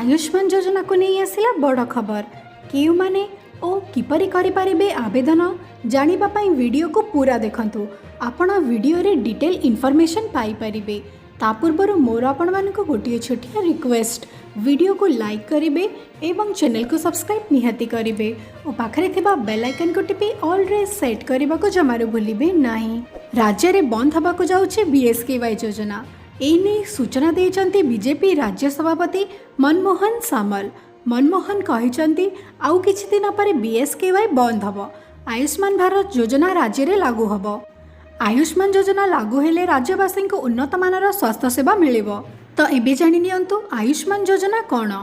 आयुष्मान योजना को नहीं आसिला बड़ खबर क्यों माने ओ किपरि करि पारिबे आवेदन जानिबा पई वीडियो को पूरा देखंतु आपण वीडियो रे डिटेल इन्फॉर्मेशन पाई परिबे। ता पूर्व मोर आपण मानको गोटिए छोटिया रिक्वेस्ट वीडियो को लाइक करिवे एवं चैनल को सब्सक्राइब निहाती करिवे और पाखरे थिबा बेल आइकन को टिपि ऑल रे सेट करबा को जमारो भूलिबे नाही। राज्य रे बंद हबा को जाउछि बीएसकेवाई योजना एने सूचना देइचंती बीजेपी राज्य सभापति मनमोहन सामल। मनमोहन कहिचंती आउ किछि दिन पर बीएसकेवाई बंद हबो। आयुष्मान भारत योजना राज्य रे लागू हबो। आयुष्मान योजना लागू हेले राज्यवासी को उन्नत मानर स्वास्थ्य सेवा मिलिबो। तो एबे जानि नियंतु आयुष्मान योजना कोन।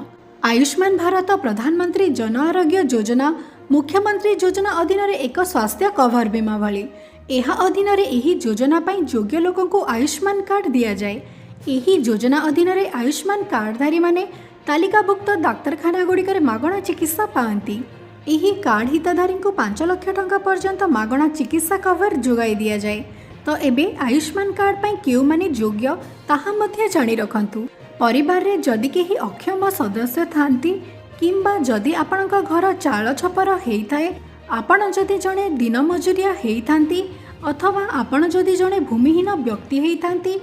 आयुष्मान भारत प्रधानमंत्री जन आरोग्य योजना मुख्यमंत्री योजना अधीन रे एक स्वास्थ्य कवर बीमा भली। यह अधीन रे एही योजना पाई योग्य लोकों को आयुष्मान कार्ड दिया जाए। एही योजना अधीन रे आयुष्मान कार्डधारी माने तालिकाभुक्त डाक्तरखाना गुड़िकर मागणा चिकित्सा पाती। एही कार्ड हितधारी को 5 लाख टंका पर्यंत मागणा चिकित्सा कवर जोगाई दिया जाए। तो एबे आयुष्मान कार्ड पाई केउ माने योग्य ताहा मध्य जानि रखंतु। परिवार रे जदि केही अक्षम सदस्य थांती किंबा जदि आपणक घर चाल छपर हेइथाए, आपण जदि जणे दिन मजुरिया हेइथांती अथवा आपण जदि जणे भूमिहीन व्यक्ति हेइथांती,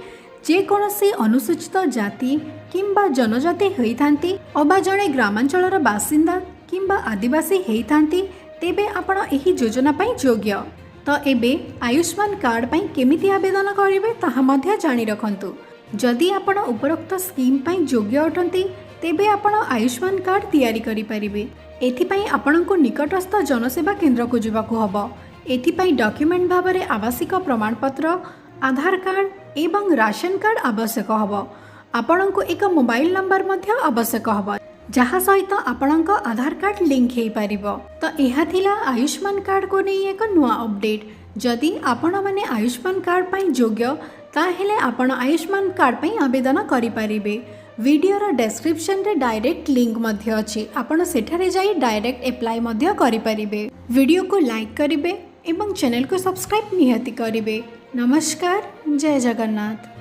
जे कोनोसी अनुसूचित जाति किंबा जनजाति हेइथांती अबा जणे ग्रामांचलर बासिंदा किंबा आदिवासी हेइथांती, तेबे आपण एही योजना पाई योग्य। तो एबे आयुष्मान कार्ड पाई केमिति आवेदन करिवे ताहा मध्य जानि रखंतु। जदि आपण उपरोक्त स्कीम पाई योग्य अटंती तेबे आपण आयुष्मान कार्ड तैयारी करि परिबे। एथिपाई आपणको निकटस्थ जनसेवा केन्द्र को जीवाकू हबो। एथिपाई डॉक्यूमेंट भाबरे आवासिक प्रमाणपत्र आधार कार्ड एवं राशन कार्ड आवश्यक हबो। आपणको एक मोबाइल नंबर मध्य आवश्यक हबो जहाँ सहित आपणक आधार कार्ड लिंक हेई पारिबो। तो एहा थिला आयुष्मान कार्ड को नहीं एक नुआ अपडेट। जदि आपण माने आयुष्मान कार्ड पाई योग्य ताहेले आपण आयुष्मान कार्ड पाई आवेदन करि पारिबे। वीडियो रो डिस्क्रिप्शन रे डायरेक्ट लिंक मध्य अछि, आपण सेठारे जाई डायरेक्ट अप्लाई मध्य करि पारिबे। वीडियो को लाइक करिवे एवं चैनल को सब्सक्राइब निहाती करिवे। नमस्कार, जय जगन्नाथ।